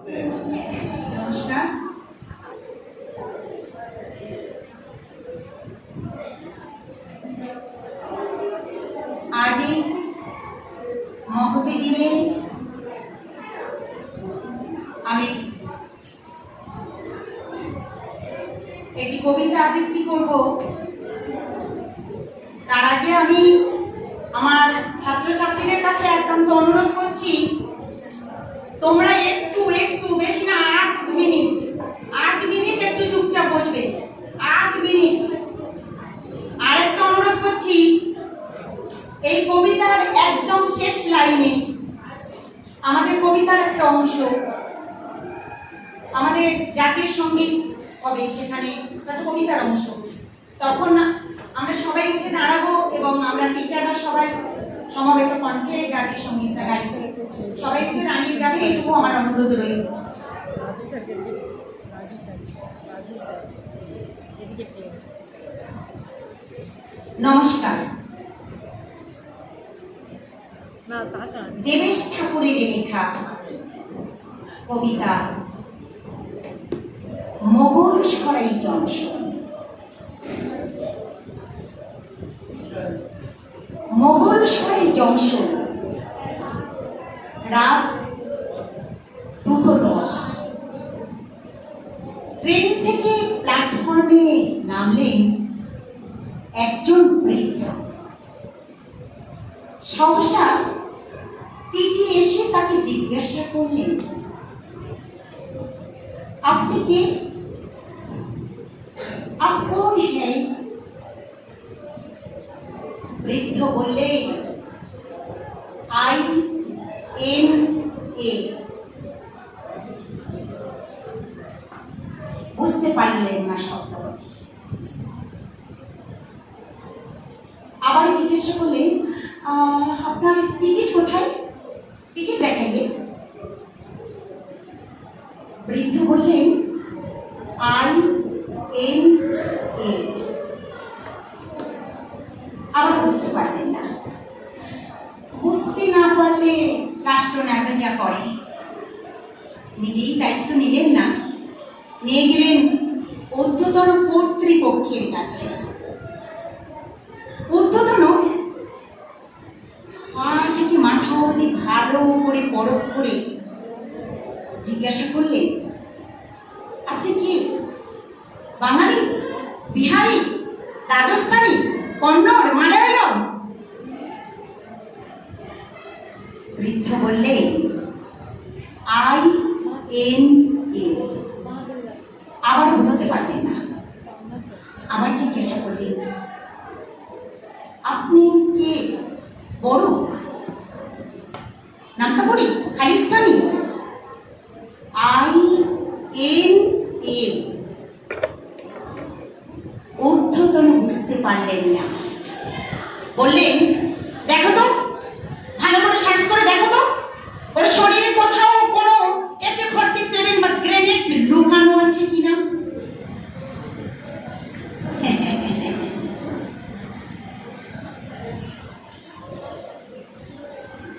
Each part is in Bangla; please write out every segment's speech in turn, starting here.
নমস্কার। আজ এই মহতি দিনে আমি একটি কবিতা আবৃত্তি করব। তার আগে আমি আমার ছাত্রছাত্রীদের কাছে একান্ত অনুরোধ করছি, তোমরা একটু বেশি না, 8 মিনিট একটু চুপচাপ বসবে। 8 মিনিট। আরেকটা অনুরোধ করছি, এই কবিতার একদম শেষ লাইনে আমাদের কবিতার একটা অংশ, আমাদের জাতীয় সঙ্গীত হবে, সেখানে একটা কবিতার অংশ। তখন আমরা সবাই উঠে দাঁড়াবো এবং আমরা টিচাররা সবাই সমবেত কণ্ঠে জাতীয় সঙ্গীতটা গাইব। সবাই উঠে দাঁড়িয়ে যাবে, এটুকু আমার অনুরোধ রইল। নমস্কার। দেবেশ ঠাকুরের লেখা কবিতা মোগল সরাই জংশন। মোগল সরাই জংশন, রাত 2:10। ট্রেন থেকে প্ল্যাটফর্মে নামলেন একজন বৃদ্ধ। সহসা টিটি এসে তাকে জিজ্ঞাসা করলেন, আপনি কে? आप कौन है? বৃদ্ধ বললেন, INA। বুঝতে পারলেন না শব্দটি। আবার জিজ্ঞাসা করলেন, আপনার টিকিট কোথায়? টিকিট দেখাইয়ে। বৃদ্ধ বললেন, INA। আবার বুঝতে পারলেন না। বুঝতে না পারলে রাষ্ট্রনায়ক যা করে, নিজেই দায়িত্ব নিলেন না, নিয়ে গেলেন ঊর্ধ্বতন কর্তৃপক্ষের কাছে। ঊর্ধ্বতন পা থেকে মাথা অবধি ভালো করে পরখ করে জিজ্ঞাসা করলেন, আপনি কি বাঙালি, বিহারি, রাজস্থানী, কন্নড়, মালায়ালম? বৃদ্ধ বললেন, INA। আবার বুঝতে পারলেন না। আবার জিজ্ঞাসা করলেন, আপনি কে? বড়? নামটা পড়ি, খালিস্তানি? INA। ঊর্ধ্বতন বুঝতে পারলেন না। বললেন, দেখো তো, ভালো করে সার্চ করে দেখো তো, ওর শরীরে কোথাও কোনো AK-47 বা গ্রেনেড লুকানো আছে কিনা।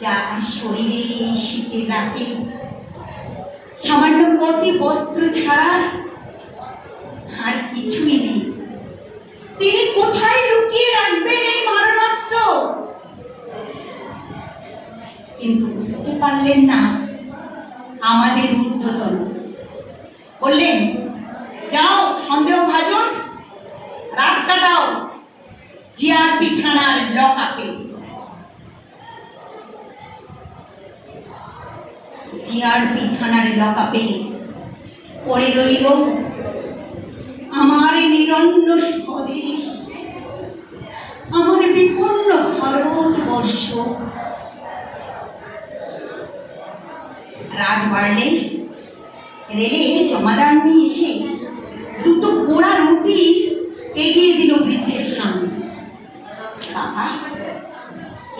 যার শরীরে এই শীতের রাতে সামান্য কটি বস্ত্র ছাড়া আর কিছুই নেই, তিনি কোথায় লুকিয়ে রাখবেন এই মারণাস্ত্র? কিন্তু বুঝতে পারলেন না আমাদের ঊর্ধ্বতন। বললেন, যাও সন্দেহভাজন, রাত কাটাও জিআরপি থানার লকআপে। জিআরপি থানার লকআপে পড়ে রইল আমার নিরন্ন স্বদেশ, আমার বিপন্ন ভারতবর্ষ। রাত বাড়লে রেলে জমাদার নিয়ে এসে 2টো পোড়া রুটি এগিয়ে দিল বৃদ্ধের সামনে। বাবা,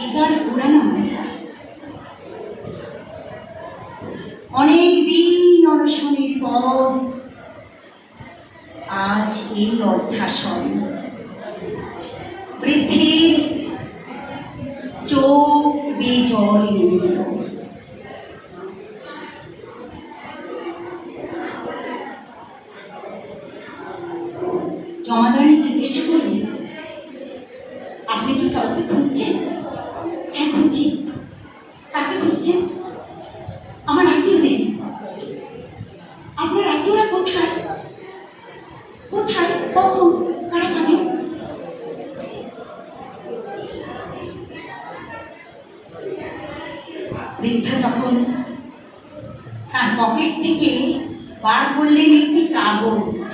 এগার পুরানো অনেক দিন অনশনের পর আজ এই অধ্যাসন। বৃদ্ধের চোখ বেজল নিল। জমাদারনি জিজ্ঞাসা করলেন, আপনি কি কাউকে খুঁজছেন? হ্যাঁ, খুঁজছি। কাকে খুঁজছেন? আমার আত্মীয়দের। আপনার আত্মীয়রা কোথায়? কোথায়, কখন, কারা কানে? বৃদ্ধা তখন তার পকেট থেকে বার করলেন একটি কাগজ,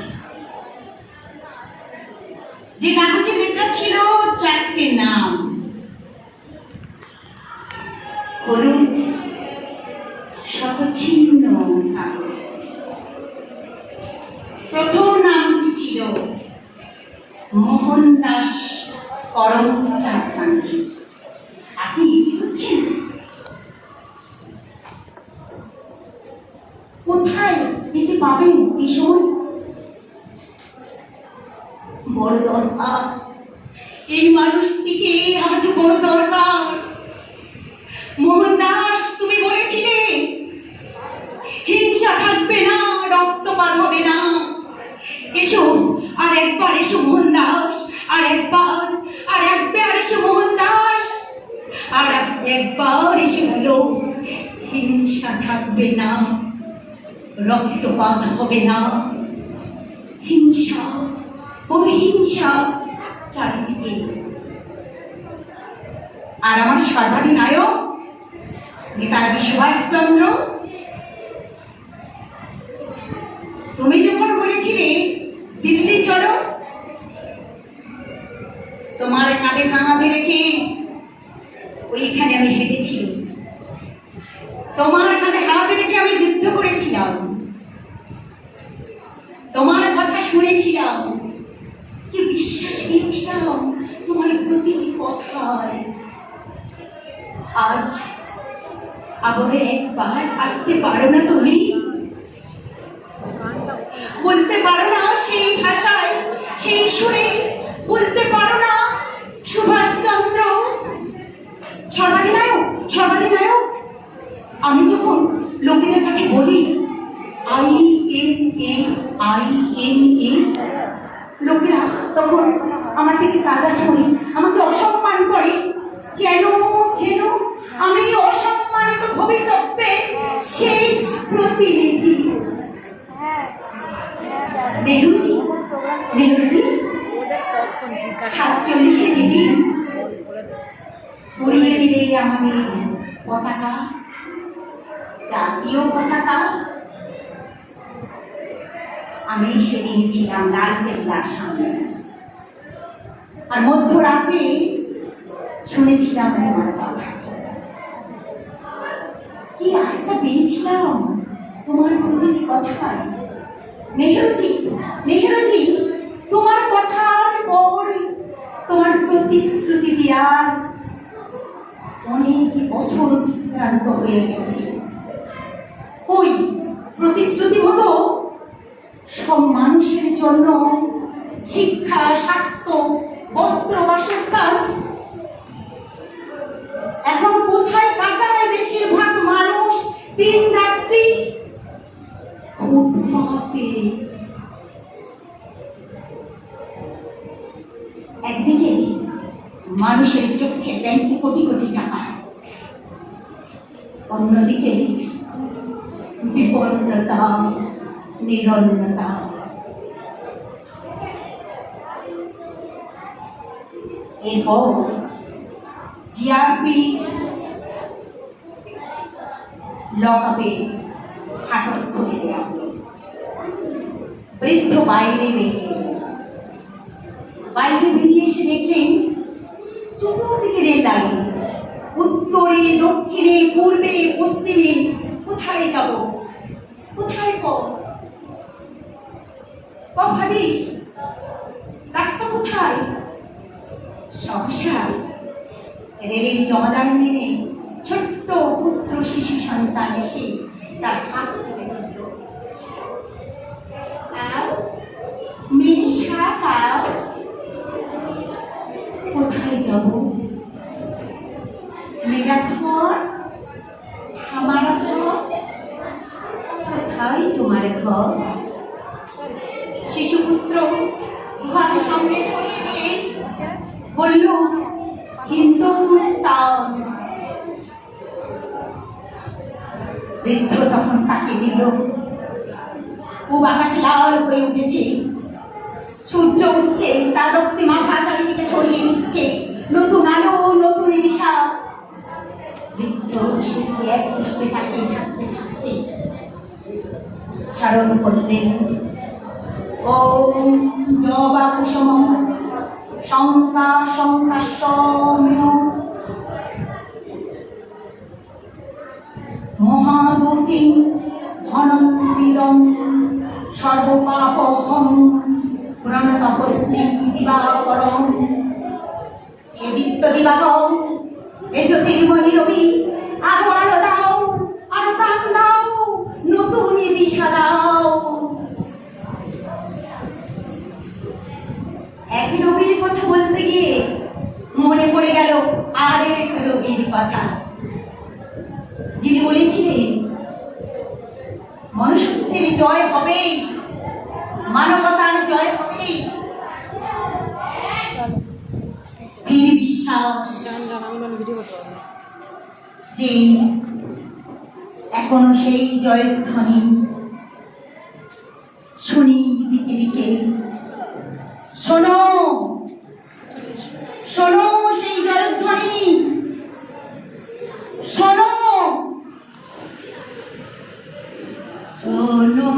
যে কাগজে লেখা ছিল 4টে নাম। হলুদ শতচ্ছিন্ন কাগজ। প্রথম নামটি ছিল মোহনদাস করমচাঁদ গান্ধী। আপনি কি করছেন? কোথায় এটি পাবেন? এই সময় বড় দরকার, এই মানুষটিকে আজ বড় দরকার। মোহনদাস, তুমি বলেছিলে হিংসা থাকবে না, রক্তপাত হবে না। এসো, আর একবার এসো মোহনদাস, আর একবার এসো মোহনদাস, আর একবার এসে বলো হিংসা থাকবে না, রক্তপাত হবে না। হিংসা, বড় হিংসা চারিদিকে। আর আমার সর্বাধিনায়ক নেতাজি সুভাষচন্দ্র, তুমি যখন বলেছিলে দিল্লি চলো, তোমার কাঁধে কাঁধে রেখে ওইখানে আমি হেঁটেছিলাম, তোমার কাঁধে হাতে রেখে আমি যুদ্ধ করেছিলাম, তোমার কথা শুনেছিলাম, কি বিশ্বাস পেয়েছিলাম তোমার প্রতিটি কথায়। আজ আবার একবার আসতে পারো না তুমি? বলতে পারো না সেই ভাষায়, সেই সুরে? বলতে পারো না সুভাষচন্দ্র সর্বাধিনায়ক, সর্বাধিনায়ক? আমি যখন লোকেদের কাছে বলি INA, লোকেরা তখন আমার থেকে কাদা ছড়ে, আমাকে অসম্মান করে, যেন যেন আমি অসম্মানিত ভবিতব্যের শেষ প্রতিনিধি। নেহরুজি 47-এ যেদিন উড়িয়ে দিলে আমাদের পতাকা, জাতীয় পতাকা, আমি সেদিন ছিলাম লালকেল্লার সামনে, আর মধ্যরাতে শুনেছিলাম তোমার কথা। কি আস্থা পেয়েছিলাম তোমার প্রতিটি কথায়। নেহরুজি, তোমার কথার পর তোমার প্রতিশ্রুতি দেওয়ার অনেক বছর অতিক্রান্ত হয়ে গেছে। ওই প্রতিশ্রুতি মতো সব মানুষের জন্য শিক্ষা, স্বাস্থ্য, বস্ত্র, বাসস্থান, এখন কোথায় কাটায় বেশিরভাগ মানুষ দিন রাত্রি? ফুটপাতে। একদিকে মানুষের চোখে ব্যাংকে কোটি কোটি টাকা, অন্যদিকে বিপন্নতা, নিরন্নতা। এরপর জিআরপি লকআপে ফাটক খুলে দেওয়া হলো। বৃদ্ধ বাইরে বেরিয়ে এসে দেখলেন চতুর্দিকে রেল লাইন, উত্তরে, দক্ষিণে, পূর্বে, পশ্চিমে। কোথায় যাব? কোথায় ভাবিস রাস্তা কোথায়? সহসা রেলের জমাদার মেনে ছোট্ট পুত্র শিশু সন্তান এসে তার হাত চেপে ধরল। মেরে সাতাও। কোথায় যাব? মেরা ঘর, হামারা ঘর। কোথায় তোমার ঘর? শিশুপুত্র দুহাতে সামনে ছড়িয়ে দিয়ে বলল, হিন্দুস্তান। বৃদ্ধ তখন তাকে দিল। পূব আকাশ লাল হয়ে উঠেছে, সূর্য উঠছে, তার রক্তে মাথা চারিদিকে ছড়িয়ে নিচ্ছে নতুন আলো, নতুন দিশা। বৃদ্ধ সেদিকে এক দৃষ্টি তাকিয়ে থাকতে থাকতে স্মরণ করলেন, ওম জবা কুসুম শঙ্কা শঙ্কা সৌম্য মহাদূতি ধনন্তিরম সর্বপাপহম প্রণতহস্তি দিবাকরম। এ দীপ্ত দিবাকর, এ জ্যোতির্ময়ী রবি, আরো আলো দাও, আরো প্রাণ দাও, নতুন দিশা দাও। এক রবির কথা বলতে গিয়ে মনে পড়ে গেল আরেক রবির কথা, যিনি বলেছিলেন মনুষ্যত্বের জয় হবেই, মানবতার জয় হবেই। স্থির বিশ্বাস যে এখনো সেই জয়ধ্বনি শুনি দিকে দিকে। শোনো, শোনো সেই জয়ধ্বনি, শোনো, শোনো।